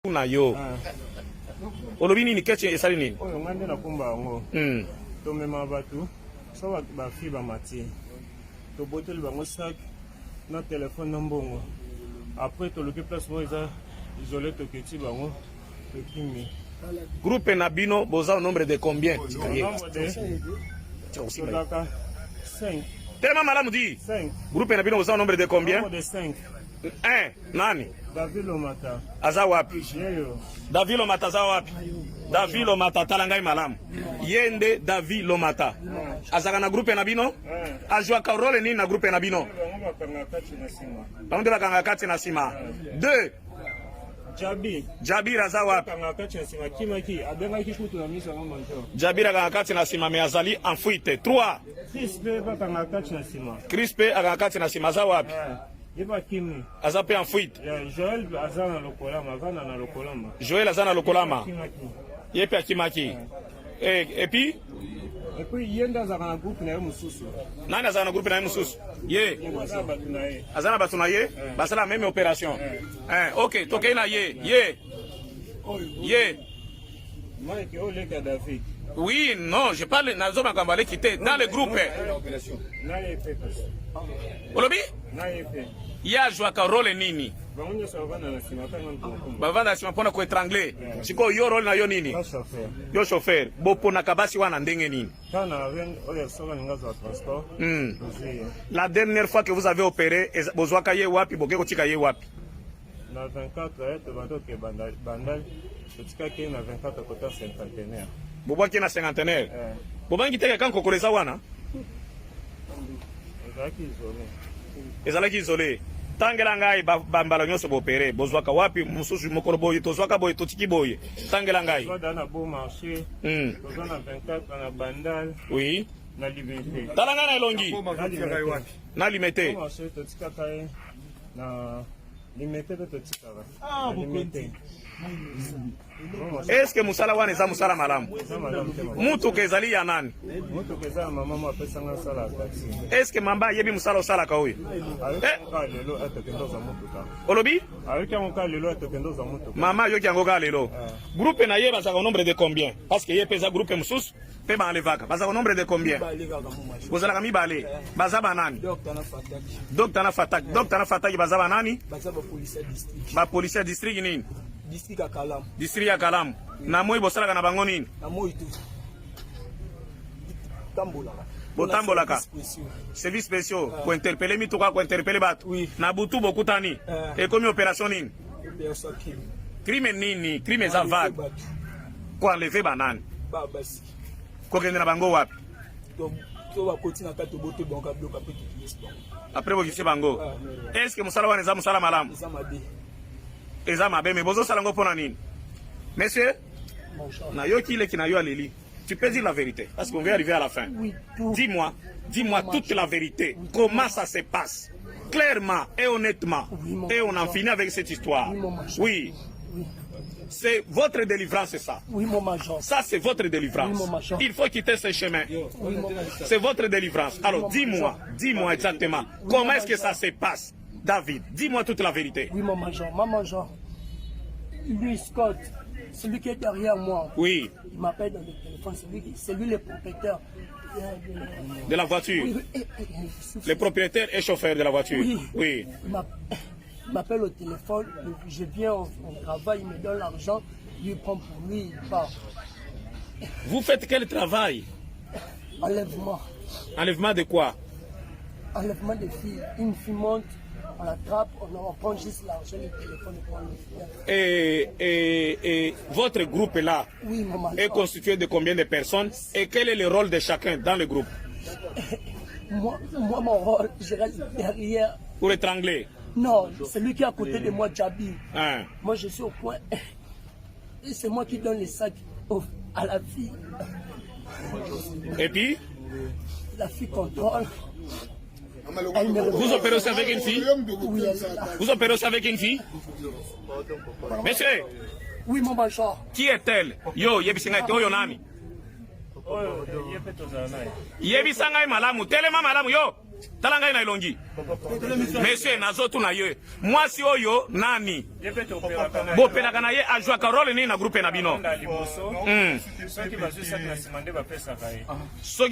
na yo olobi nini keche esali nini oyo ngande na kumba yango tomema batu so bafi bamatie toboteli bango sac na telefone na mbongo après toluki place mo eza isolé toketi bango tokimi groupe na bino boza au nombre de combien tozaka 5 tellement malamu di 5 groupe na bino boza au nombre de combien de 5 nani David Lomata aza wapi yeyo David Lomata aza wapi David Lomata talangai malamu yende David Lomata azaka na groupe na bino ajwa ka role nini na groupe na bino bango bakanga kati na sima 2 Jabir aza wapi Jabir akanga kati na sima me azali en fuite 3 Crispe akanga kati na sima aza wapi aza pe en fuite Joël aza na lokolama Joël aza na lokolama ye pe akimaki et puis yenda azaka na groupe na ye mususu nani azaka na groupe na ye mususu ye aza na bato na ye basala même opération ok tokei na ye oui non je parle nazo makambo ale quitter dans le groupe olobi ye ajwaka role nini bavanda na nsima mpona koetrangle sikoyo yo role na yo nini yo chauffeur boponaka basi wana ndenge nini la dernière fois que vous avez opéré bozwaka ye wapi boke kotika ye wapi na 24 tobandoke bandali totikaki na 24 kota cinquantenaire bobwaki na cinquantenaire bobangi teke kan kokoleza wana ezalaki isolé tangela ngai bambala nyonso boopere bozwaka wapi mosusu mokolo boye tozwaka boye totiki boye tangela ngai na beau marché toza na 24 na bandal oui na liberté tala ngai na elongi na limete totikaka ye na limete pe totikaka limete est-ce que musala wana eza musala malamu mutuka ezali ya nani mutuka eza mama mo apesanga sala taxi est-ce que mamba yebi musala osalaka oyo lelo atokendoza mutuka olobi ayoki yango ka lelo atokendoza mutuka mama ayoki yango ka lelo groupe na ye bazaka au nombre de combien parce que ye peza groupe mususu pe banlevaka bazaka au nombre de combien bozalaka mibale baza banani docteur na fataki baza banani bapolisier district nini district ya Kalamu na moi bosalaka na bango nini botambolaka service spéciaux ko interpeller mituka ko interpeller bato na butu bokutani ekomi opération nini crime nini crime za vague ko enlever banani ko kende na bango wapi après bokisi bango est-ce que musala wana eza musala malamu eza mabe me bozo salango pona nini monsieur na yo kile kina yo aleli tu peux dire la vérité parce qu'on va arriver à la fin dis-moi toute la vérité comment ça se passe clairement et honnêtement et on en finit avec cette histoire oui c'est votre délivrance, c'est ça. Oui, mon major. Ça, c'est votre délivrance. Oui, il faut quitter ce chemin. Oui, c'est votre délivrance. Alors, dis-moi exactement, comment est-ce que ça se passe, David? Dis-moi toute la vérité. Oui, mon major. Mon major. Lui, Scott, celui qui est derrière moi. Oui. Il m'appelle dans le téléphone. C'est lui le propriétaire de la voiture. Oui. Le propriétaire et chauffeur de la voiture. Oui. Il m'appelle au téléphone, je viens au travail, il me donne l'argent, lui prend pour lui, il part. Vous faites quel travail? Enlèvement. Enlèvement de quoi? Enlèvement de filles. Une fille monte, on l'attrape, on prend juste l'argent, le téléphone pour enlever. Et votre groupe là est constitué de combien de personnes? Et quel est le rôle de chacun dans le groupe? Moi mon rôle, je reste derrière. Pour étrangler? Non, c'est lui qui est à côté de moi, Jabir. Moi, je suis au coin. Et c'est moi qui donne les sacs à la fille. Et puis? La fille contrôle. Vous opérez aussi avec une fille? Oui, elle est là. Vous opérez aussi avec une fille? Monsieur? Oui, mon major. Qui est-elle? Yo, yebisinga to yo nani? Yebisinga malamu, telema malamu yo. Talanga na ilongi. Monsieur nazotu na ye. Mwasi oyo nani? Bo pelaka na ye ajwa karole ni na groupe na bino. Soki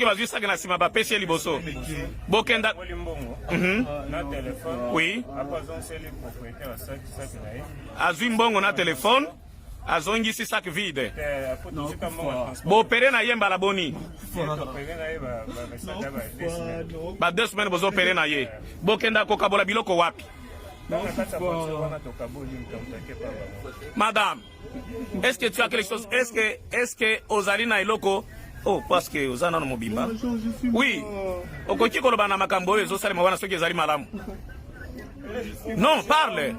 bazwi saki na sima bapesi liboso. Bokenda na telefone. Oui. Azwi mbongo na telefone. Azongisi sac vide. Bo opéré na ye mbala boni. Ba 2 semaines bozo opéré na ye. Bo kenda ko kabola biloko wapi? Madame, est-ce que tu as quelque chose? Est-ce que ozali na iloko? Oh, parce que ozana no mobimba. Oui. Okoki koloba na makambo ezo salema wana soki ezali malamu. Non, parle.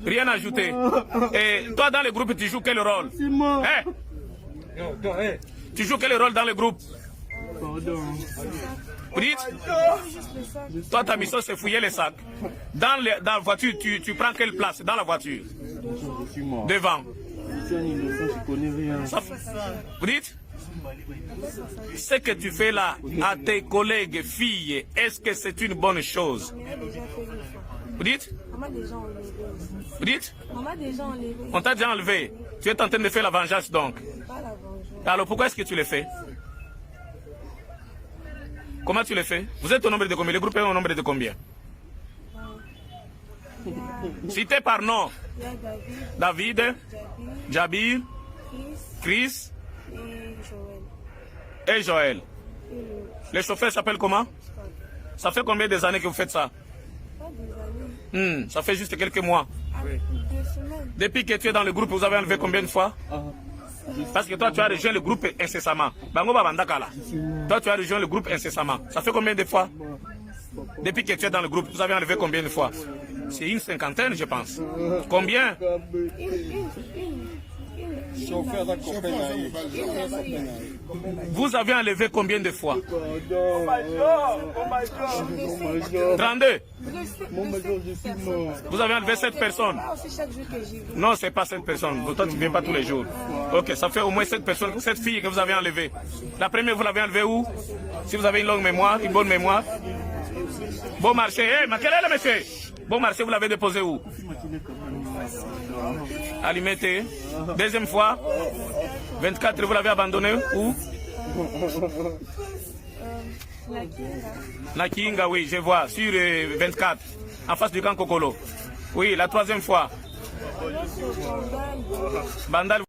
Rien à ajouter. Et toi, dans le groupe, tu joues quel rôle? Tu joues quel rôle dans le groupe? Toi, ta mission, c'est fouiller les sacs. Dans la voiture, tu prends quelle place dans la voiture? Devant. Vous dites? Ce que tu fais là à tes collègues filles, est-ce que c'est une bonne chose? Vous dites? Vous dites? On t'a déjà enlevé. Tu es en train de faire la vengeance donc. Alors pourquoi est-ce que tu le fais? Comment tu le fais? Vous êtes au nombre de combien? Le groupe est au nombre de combien? Cité par nom. David, Jabir, Chris et Joël. Le chauffeur s'appelle comment? Ça fait combien d'années que vous faites ça? Ça fait juste quelques mois. Depuis que tu es dans le groupe, vous avez enlevé combien de fois? Parce que toi, tu as rejoint le groupe incessamment. Toi, tu as rejoint le groupe incessamment. Ça fait combien de fois? Depuis que tu es dans le groupe, vous avez enlevé combien de fois? C'est une cinquantaine, je pense. Combien? Vous avez enlevé combien de fois? 32. Vous avez enlevé 7 personnes. Non, c'est pas 7 personnes. Toi, tu ne viens pas tous les jours. Ok, ça fait au moins 7 personnes, 7 filles que vous avez enlevées. La première, vous l'avez enlevée où? Si vous avez une longue mémoire, une bonne mémoire. Bon marché. Mais quel est le monsieur? Bon marché, vous l'avez déposé où? Alimenté. Deuxième fois. 24, vous l'avez abandonné où? Nakinga, oui, je vois. Sur 24. En face du camp Kokolo. Oui, la troisième fois. Bandal.